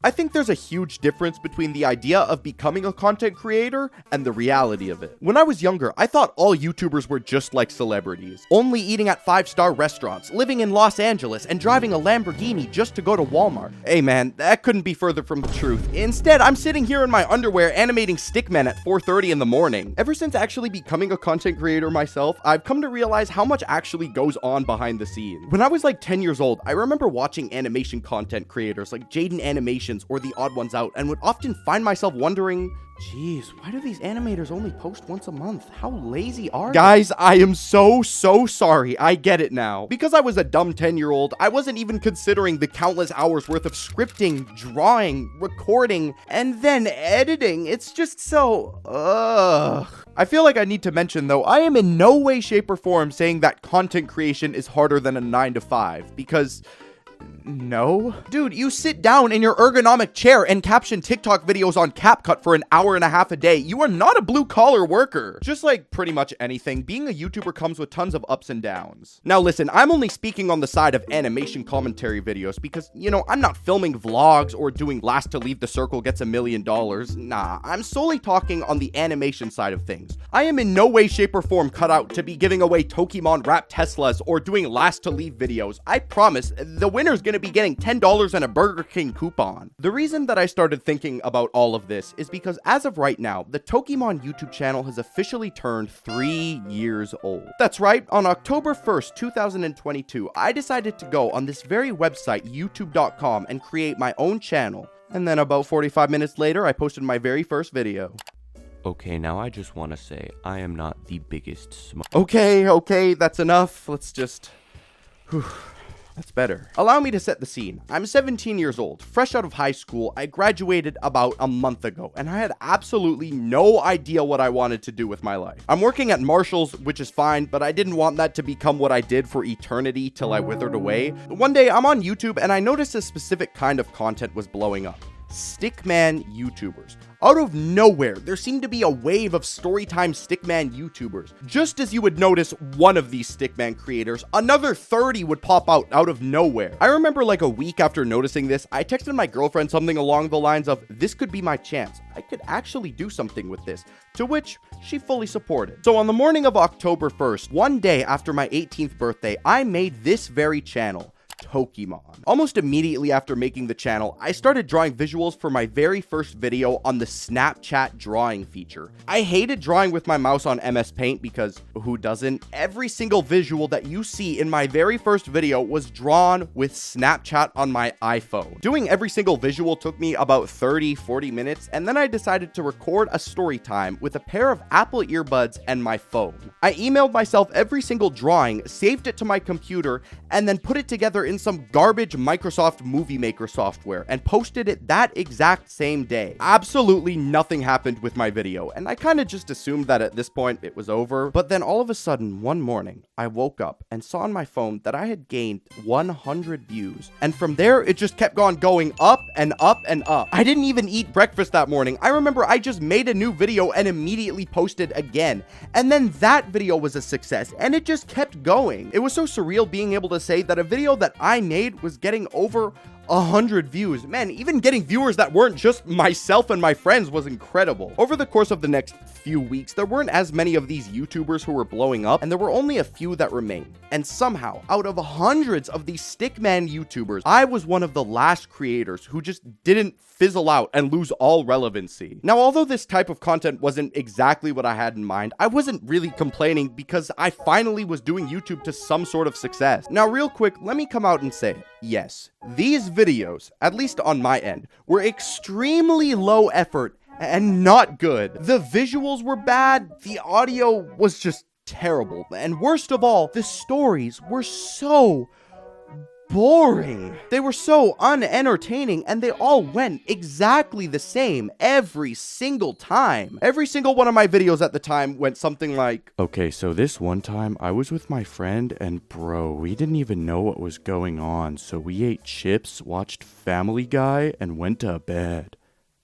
I think there's a huge difference between the idea of becoming a content creator and the reality of it. When I was younger, I thought all YouTubers were just like celebrities, only eating at 5-star restaurants, living in Los Angeles, and driving a Lamborghini just to go to Walmart. Hey man, that couldn't be further from the truth. Instead, I'm sitting here in my underwear animating stickmen at 4:30 in the morning. Ever since actually becoming a content creator myself, I've come to realize how much actually goes on behind the scenes. When I was like 10 years old, I remember watching animation content creators like Jaden Animations or The Odd Ones Out, and would often find myself wondering, geez, why do these animators only post once a month? How lazy are they? Guys, I am so sorry. I get it now. Because I was a dumb 10-year-old, I wasn't even considering the countless hours worth of scripting, drawing, recording, and then editing. It's just so, I feel like I need to mention though, I am in no way, shape, or form saying that content creation is harder than a 9-to-5, because no. Dude, you sit down in your ergonomic chair and caption TikTok videos on CapCut for an hour and a half a day. You are not a blue-collar worker. Just like pretty much anything, being a YouTuber comes with tons of ups and downs. Now listen, I'm only speaking on the side of animation commentary videos because, you know, I'm not filming vlogs or doing last to leave the circle gets $1 million. Nah, I'm solely talking on the animation side of things. I am in no way, shape, or form cut out to be giving away Tokemon wrapped Teslas or doing last to leave videos. I promise, the winner's gonna be getting $10 and a Burger King coupon. The reason that I started thinking about all of this is because as of right now, the Tokemon YouTube channel has officially turned 3 years old. That's right, on October 1st, 2022, I decided to go on this very website, youtube.com, and create my own channel. And then about 45 minutes later, I posted my very first video. Okay, now I just want to say, I am not the biggest Okay, that's enough. Let's just... That's better. Allow me to set the scene. I'm 17 years old, fresh out of high school. I graduated about a month ago, and I had absolutely no idea what I wanted to do with my life. I'm working at Marshall's, which is fine, but I didn't want that to become what I did for eternity till I withered away. One day, I'm on YouTube, and I noticed a specific kind of content was blowing up. Stickman YouTubers. Out of nowhere, there seemed to be a wave of storytime Stickman YouTubers. Just as you would notice one of these Stickman creators, another 30 would pop out of nowhere. I remember like a week after noticing this, I texted my girlfriend something along the lines of, this could be my chance. I could actually do something with this. To which she fully supported. So on the morning of October 1st, one day after my 18th birthday, I made this very channel, Tokemon. Almost immediately after making the channel, I started drawing visuals for my very first video on the Snapchat drawing feature. I hated drawing with my mouse on MS Paint because who doesn't? Every single visual that you see in my very first video was drawn with Snapchat on my iPhone. Doing every single visual took me about 30-40 minutes, and then I decided to record a story time with a pair of Apple earbuds and my phone. I emailed myself every single drawing, saved it to my computer, and then put it together in some garbage Microsoft Movie Maker software and posted it that exact same day. Absolutely nothing happened with my video, and I kind of just assumed that at this point it was over. But then all of a sudden, one morning, I woke up and saw on my phone that I had gained 100 views. And from there, it just kept on going up and up and up. I didn't even eat breakfast that morning. I remember I just made a new video and immediately posted again. And then that video was a success, and it just kept going. It was so surreal being able to say that a video that I made was getting over 100 views. Man, even getting viewers that weren't just myself and my friends was incredible. Over the course of the next few weeks, there weren't as many of these YouTubers who were blowing up, and there were only a few that remained. And somehow, out of hundreds of these Stickman YouTubers, I was one of the last creators who just didn't fizzle out and lose all relevancy. Now, although this type of content wasn't exactly what I had in mind, I wasn't really complaining because I finally was doing YouTube to some sort of success. Now, real quick, let me come out and say it. Yes, these videos, at least on my end, were extremely low effort and not good. The visuals were bad, the audio was just terrible, and worst of all, the stories were so boring. They were so unentertaining, and they all went exactly the same every single time. Every single one of my videos at the time went something like, Okay, so this one time I was with my friend and bro, we didn't even know what was going on, so we ate chips, watched Family Guy, and went to bed.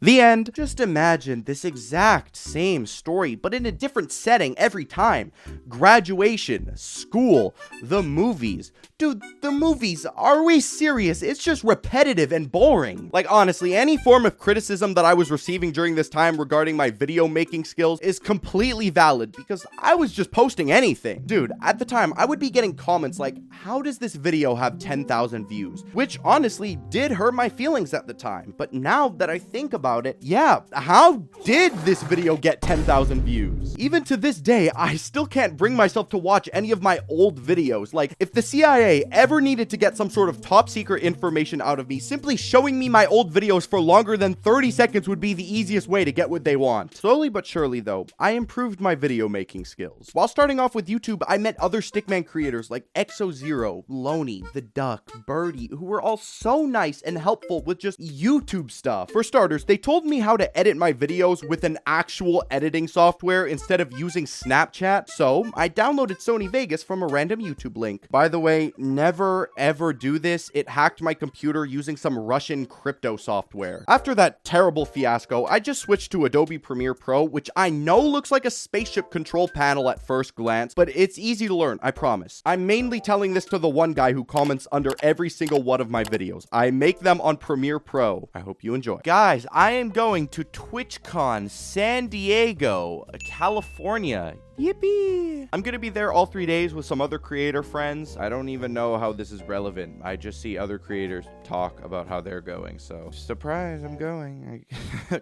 The end. Just imagine this exact same story, but in a different setting every time. Graduation, school, the movies. Dude, the movies, are we serious? It's just repetitive and boring. Like, honestly, any form of criticism that I was receiving during this time regarding my video making skills is completely valid because I was just posting anything. Dude, at the time, I would be getting comments like, how does this video have 10,000 views? Which honestly did hurt my feelings at the time. But now that I think about it, yeah, how did this video get 10,000 views? Even to this day, I still can't bring myself to watch any of my old videos. Like, if the CIA ever needed to get some sort of top secret information out of me, simply showing me my old videos for longer than 30 seconds would be the easiest way to get what they want. Slowly but surely though, I improved my video making skills. While starting off with YouTube, I met other Stickman creators like ExoZero, Loney, The Duck, Birdie, who were all so nice and helpful with just YouTube stuff. For starters, they told me how to edit my videos with an actual editing software instead of using Snapchat, so I downloaded Sony Vegas from a random YouTube link. By the way, never ever do this. It hacked my computer using some Russian crypto software. After that terrible fiasco, I just switched to Adobe Premiere Pro, which I know looks like a spaceship control panel at first glance, but it's easy to learn, I promise. I'm mainly telling this to the one guy who comments under every single one of my videos. I make them on Premiere Pro. I hope you enjoy. Guys, I am going to TwitchCon San Diego, California. Yippee! I'm gonna be there all 3 days with some other creator friends. I don't even know how this is relevant. I just see other creators talk about how they're going, so surprise, I'm going.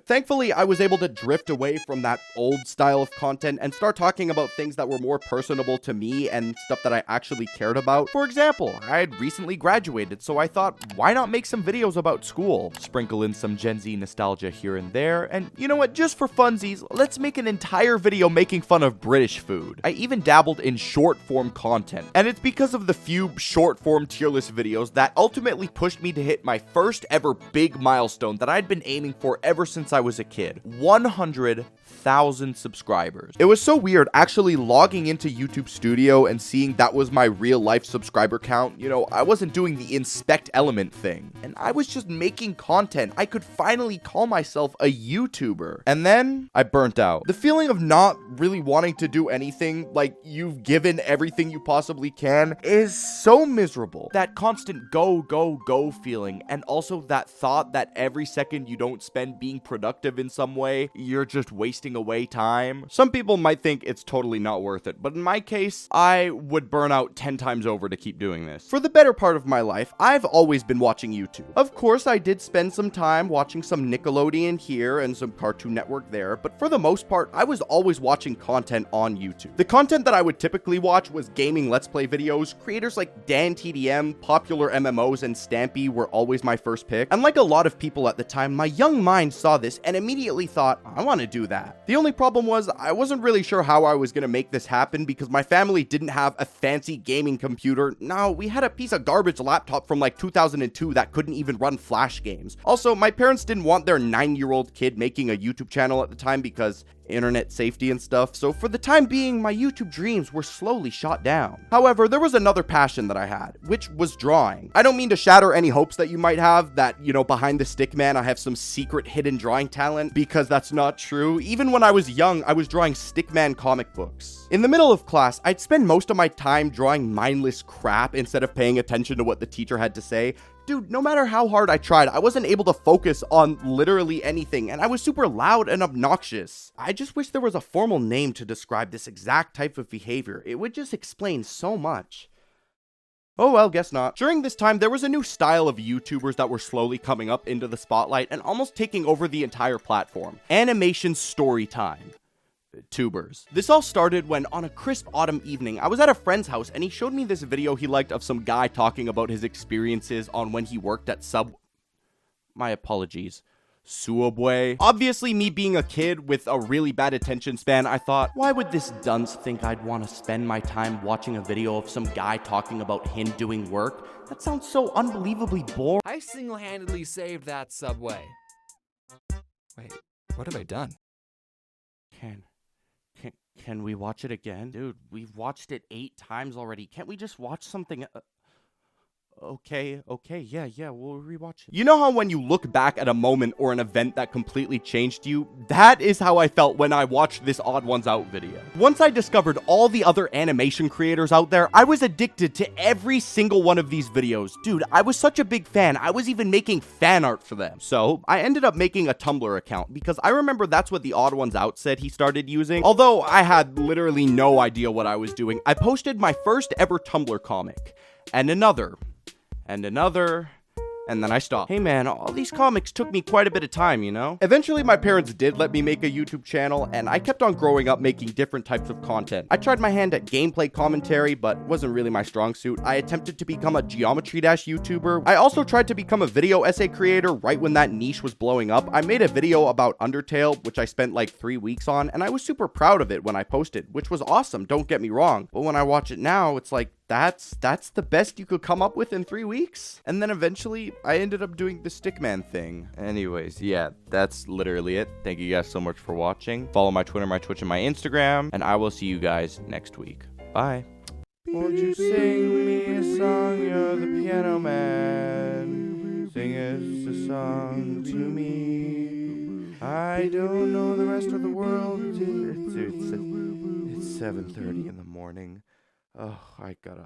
Thankfully, I was able to drift away from that old style of content and start talking about things that were more personable to me and stuff that I actually cared about. For example, I had recently graduated, so I thought, why not make some videos about school? Sprinkle in some Gen Z nostalgia here and there, and you know what, just for funsies, let's make an entire video making fun of British food. I even dabbled in short form content, and it's because of the few short form tier list videos that ultimately pushed me to hit my first ever big milestone that I'd been aiming for ever since I was a kid: 100,000 subscribers. It was so weird actually logging into YouTube Studio and seeing that was my real life subscriber count. You know, I wasn't doing the inspect element thing, and I was just making content. I could finally call myself a YouTuber. And then I burnt out. The feeling of not really wanting to do anything, like you've given everything you possibly can, is so miserable. That constant go, go, go feeling, and also that thought that every second you don't spend being productive in some way, you're just wasting away time. Some people might think it's totally not worth it, but in my case, I would burn out 10 times over to keep doing this. For the better part of my life, I've always been watching YouTube. Of course, I did spend some time watching some Nickelodeon here and some Cartoon Network there, but for the most part, I was always watching content on YouTube. The content that I would typically watch was gaming Let's Play videos. Creators like DanTDM, popular MMOs, and Stampy were always my first pick. And like a lot of people at the time, my young mind saw this and immediately thought, I want to do that. The only problem was I wasn't really sure how I was going to make this happen because my family didn't have a fancy gaming computer. No, we had a piece of garbage laptop from like 2002 that couldn't even run Flash games. Also, my parents didn't want their 9-year-old kid making a YouTube channel at the time because internet safety and stuff, so for the time being, my YouTube dreams were slowly shot down. However, there was another passion that I had, which was drawing. I don't mean to shatter any hopes that you might have that, you know, behind the Stickman I have some secret hidden drawing talent, because that's not true. Even when I was young, I was drawing Stickman comic books. In the middle of class, I'd spend most of my time drawing mindless crap instead of paying attention to what the teacher had to say. Dude, no matter how hard I tried, I wasn't able to focus on literally anything, and I was super loud and obnoxious. I just wish there was a formal name to describe this exact type of behavior. It would just explain so much. Oh well, guess not. During this time, there was a new style of YouTubers that were slowly coming up into the spotlight and almost taking over the entire platform: animation story time. Tubers. This all started when, on a crisp autumn evening, I was at a friend's house and he showed me this video he liked of some guy talking about his experiences on when he worked at My apologies. Subway. Obviously, me being a kid with a really bad attention span, I thought, why would this dunce think I'd want to spend my time watching a video of some guy talking about him doing work? That sounds so unbelievably boring. I single-handedly saved that Subway. Wait, what have I done? Can we watch it again? Dude, we've watched it 8 times already. Can't we just watch something? Okay, yeah, we'll rewatch it. You know how when you look back at a moment or an event that completely changed you? That is how I felt when I watched this Odd Ones Out video. Once I discovered all the other animation creators out there, I was addicted to every single one of these videos. Dude, I was such a big fan, I was even making fan art for them. So, I ended up making a Tumblr account because I remember that's what the Odd Ones Out said he started using. Although I had literally no idea what I was doing, I posted my first ever Tumblr comic. And another. And another, and then I stopped. Hey man, all these comics took me quite a bit of time, you know? Eventually my parents did let me make a YouTube channel, and I kept on growing up making different types of content. I tried my hand at gameplay commentary, but wasn't really my strong suit. I attempted to become a Geometry Dash YouTuber. I also tried to become a video essay creator right when that niche was blowing up. I made a video about Undertale, which I spent like 3 weeks on, and I was super proud of it when I posted, which was awesome, don't get me wrong. But when I watch it now, it's like, that's the best you could come up with in 3 weeks? And then eventually, I ended up doing the Stickman thing. Anyways, yeah, that's literally it. Thank you guys so much for watching. Follow my Twitter, my Twitch, and my Instagram, and I will see you guys next week. Bye. Won't you sing me a song? You're the piano man. Sing us a song to me. I don't know the rest of the world. It's 7:30 in the morning. Oh, I gotta